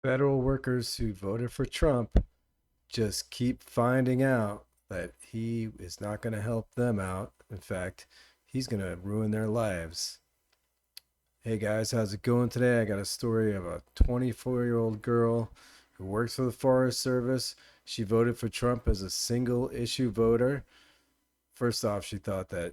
Federal workers who voted for Trump just keep finding out that he is not going to help them out. In fact, he's going to ruin their lives. Hey guys, how's it going today? I got a story of a 24-year-old girl who works for the Forest Service. She voted for Trump as a single issue voter. First off, she thought that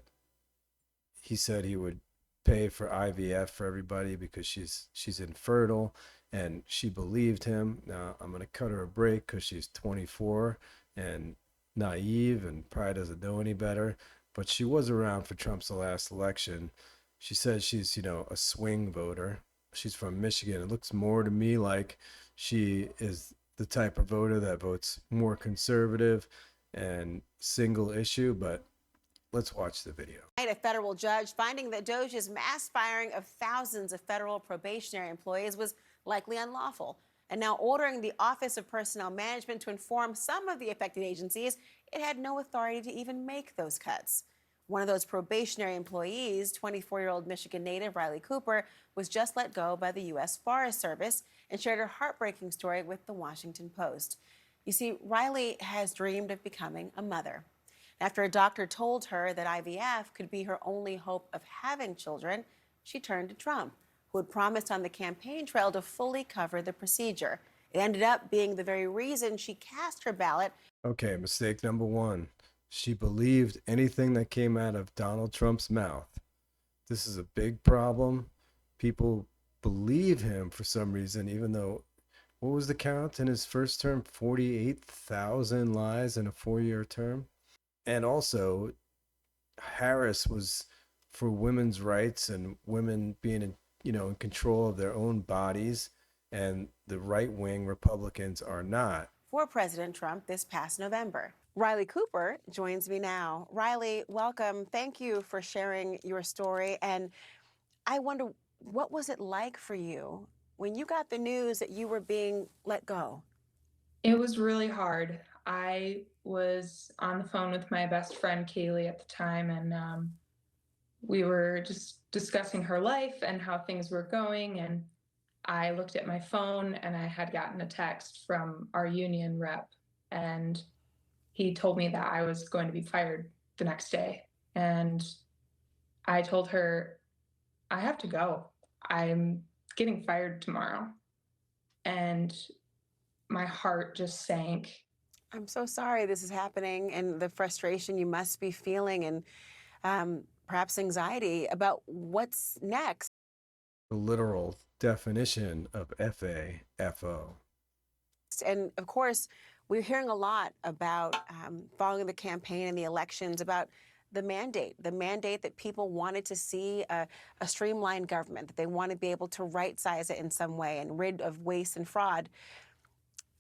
he said he would pay for IVF for everybody because she's infertile, and she believed him. Now I'm gonna cut her a break because she's 24 and naive and probably doesn't know any better. But she was around for Trump's last election. She says she's a swing voter. She's from Michigan. It looks more to me like she is the type of voter that votes more conservative and single issue, but let's watch the video. A federal judge finding that Doge's mass firing of thousands of federal probationary employees was likely unlawful, and now ordering the Office of Personnel Management to inform some of the affected agencies it had no authority to even make those cuts. One of those probationary employees, 24-year-old Michigan native Riley Cooper, was just let go by the U.S. Forest Service and shared her heartbreaking story with the Washington Post. You see, Riley has dreamed of becoming a mother. After a doctor told her that IVF could be her only hope of having children, she turned to Trump, who had promised on the campaign trail to fully cover the procedure. It ended up being the very reason she cast her ballot. Okay, mistake number one. She believed anything that came out of Donald Trump's mouth. This is a big problem. People believe him for some reason, even though, what was the count in his first term? 48,000 lies in a 4-year term. And also, Harris was for women's rights and women being in control of their own bodies, and the right wing Republicans are not. For President Trump this past November. Riley Cooper joins me now. Riley, welcome. Thank you for sharing your story. And I wonder, what was it like for you when you got the news that you were being let go? It was really hard. I was on the phone with my best friend Kaylee at the time, and we were just discussing her life and how things were going. And I looked at my phone, and I had gotten a text from our union rep, and he told me that I was going to be fired the next day. And I told her, I have to go. I'm getting fired tomorrow. And my heart just sank. I'm so sorry this is happening and the frustration you must be feeling, and perhaps anxiety about what's next. The literal definition of FAFO. And of course, we're hearing a lot about following the campaign and the elections about the mandate that people wanted to see a streamlined government, that they want to be able to right size it in some way and rid of waste and fraud.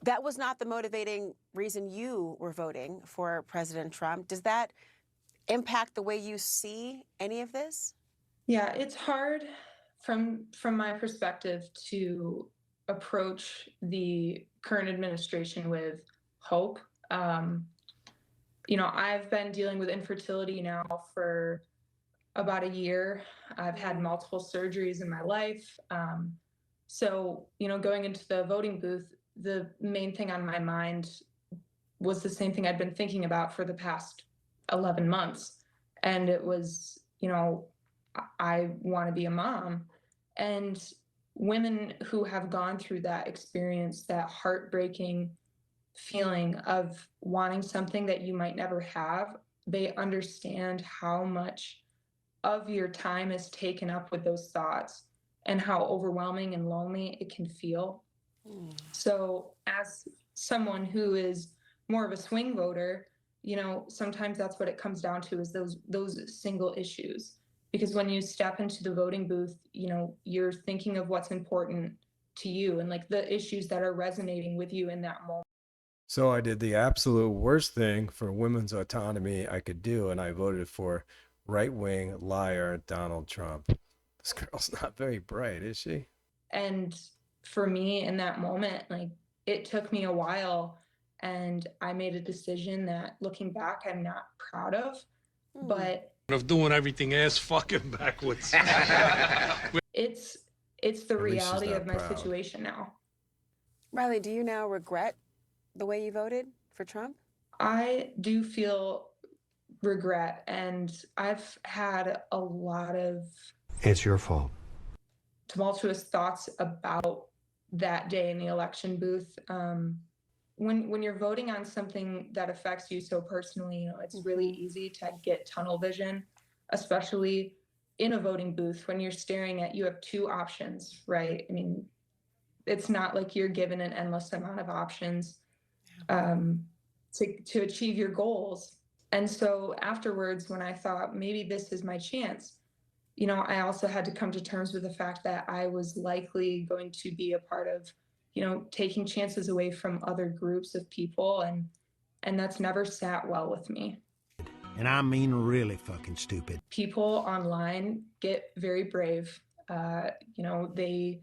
That was not the motivating reason you were voting for President Trump. Does that impact the way you see any of this? Yeah, it's hard from my perspective to approach the current administration with hope. I've been dealing with infertility now for about a year. I've had multiple surgeries in my life. Going into the voting booth, the main thing on my mind was the same thing I'd been thinking about for the past 11 months. And it was, I want to be a mom. And women who have gone through that experience, that heartbreaking feeling of wanting something that you might never have, they understand how much of your time is taken up with those thoughts and how overwhelming and lonely it can feel. So as someone who is more of a swing voter, sometimes that's what it comes down to, is those single issues. Because when you step into the voting booth, you're thinking of what's important to you and like the issues that are resonating with you in that moment. So I did the absolute worst thing for women's autonomy I could do, and I voted for right-wing liar Donald Trump. This girl's not very bright, is she? And for me in that moment, like, it took me a while, and I made a decision that, looking back, I'm not proud of, but of doing everything ass fucking backwards. it's the At least she's reality not of my proud. situation now. Riley, do you now regret the way you voted for Trump? I do feel regret, and I've had a lot of It's your fault. tumultuous thoughts about that day in the election booth. When you're voting on something that affects you so personally, it's really easy to get tunnel vision, especially in a voting booth when you're staring at, you have two options, right? I mean, it's not like you're given an endless amount of options um, to achieve your goals. And so afterwards, when I thought maybe this is my chance, I also had to come to terms with the fact that I was likely going to be a part of, taking chances away from other groups of people, and that's never sat well with me. And I mean really fucking stupid. People online get very brave. They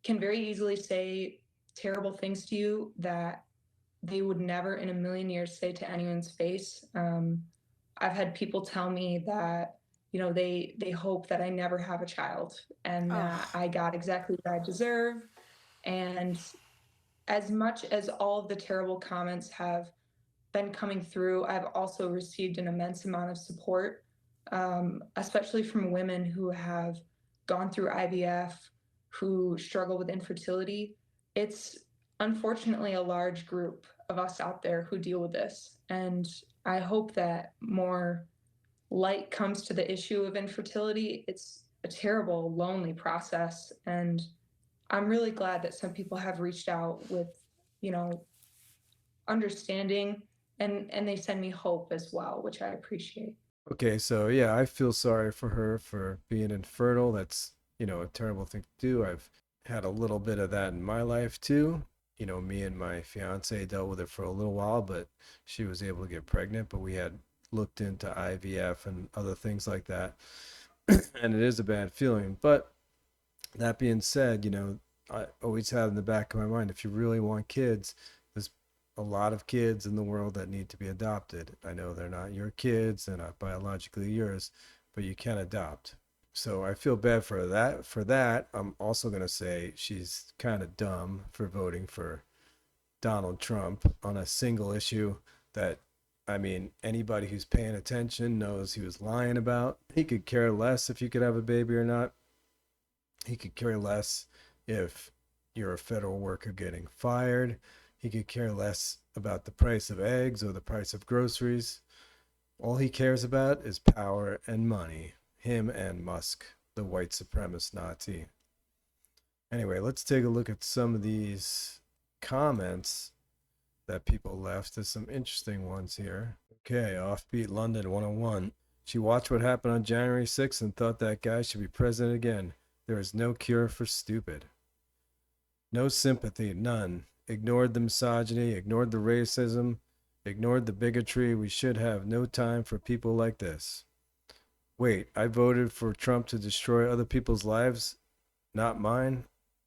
can very easily say terrible things to you that they would never in a million years say to anyone's face. I've had people tell me that they hope that I never have a child and that I got exactly what I deserve. And as much as all of the terrible comments have been coming through, I've also received an immense amount of support, especially from women who have gone through IVF, who struggle with infertility. It's unfortunately a large group of us out there who deal with this. And I hope that more light comes to the issue of infertility. It's a terrible, lonely process. And I'm really glad that some people have reached out with, you know, understanding, and they send me hope as well, which I appreciate. Okay, so yeah, I feel sorry for her for being infertile. That's, a terrible thing to do. I've had a little bit of that in my life too. Me and my fiance dealt with it for a little while, but she was able to get pregnant, but we had looked into IVF and other things like that. And it is a bad feeling. But that being said, I always have in the back of my mind, if you really want kids, there's a lot of kids in the world that need to be adopted. I know they're not your kids, they're not biologically yours, but you can adopt. So I feel bad for that. For that, I'm also going to say she's kind of dumb for voting for Donald Trump on a single issue that, I mean, anybody who's paying attention knows he was lying about. He could care less if you could have a baby or not. He could care less if you're a federal worker getting fired. He could care less about the price of eggs or the price of groceries. All he cares about is power and money. Him and Musk, the white supremacist Nazi. Anyway, let's take a look at some of these comments that people left. There's some interesting ones here. Okay, Offbeat London 101. She watched what happened on January 6th and thought that guy should be president again. There is no cure for stupid. No sympathy, none. Ignored the misogyny, ignored the racism, ignored the bigotry. We should have no time for people like this. Wait, I voted for Trump to destroy other people's lives, not mine?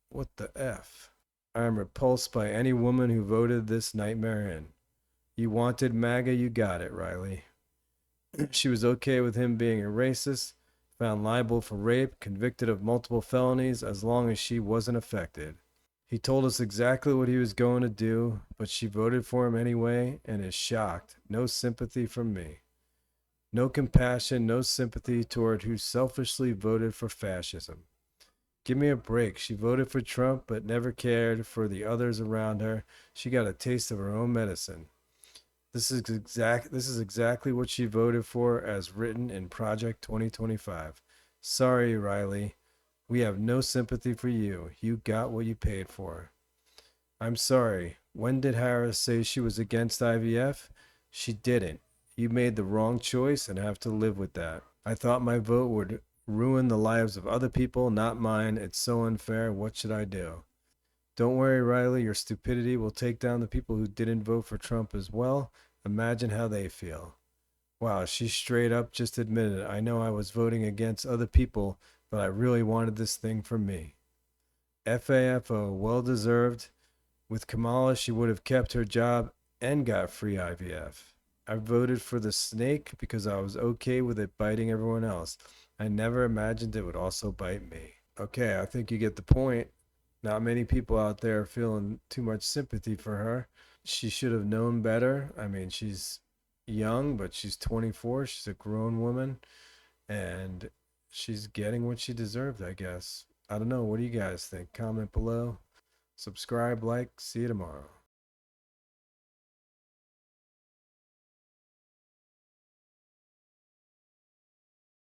What the F? I am repulsed by any woman who voted this nightmare in. You wanted MAGA, you got it, Riley. She was okay with him being a racist, found liable for rape, convicted of multiple felonies as long as she wasn't affected. He told us exactly what he was going to do, but she voted for him anyway and is shocked. No sympathy from me. No compassion, no sympathy toward who selfishly voted for fascism. Give me a break. She voted for Trump but never cared for the others around her. She got a taste of her own medicine. This is exactly what she voted for as written in Project 2025. Sorry, Riley. We have no sympathy for you. You got what you paid for. I'm sorry. When did Harris say she was against IVF? She didn't. You made the wrong choice and have to live with that. I thought my vote would ruin the lives of other people, not mine. It's so unfair. What should I do? Don't worry, Riley. Your stupidity will take down the people who didn't vote for Trump as well. Imagine how they feel. Wow, she straight up just admitted it. I know I was voting against other people, but I really wanted this thing for me. FAFO, well deserved. With Kamala, she would have kept her job and got free IVF. I voted for the snake because I was okay with it biting everyone else. I never imagined it would also bite me. Okay, I think you get the point. Not many people out there are feeling too much sympathy for her. She should have known better. I mean, she's young, but she's 24. She's a grown woman, and she's getting what she deserved, I guess. I don't know. What do you guys think? Comment below. Subscribe, like. See you tomorrow.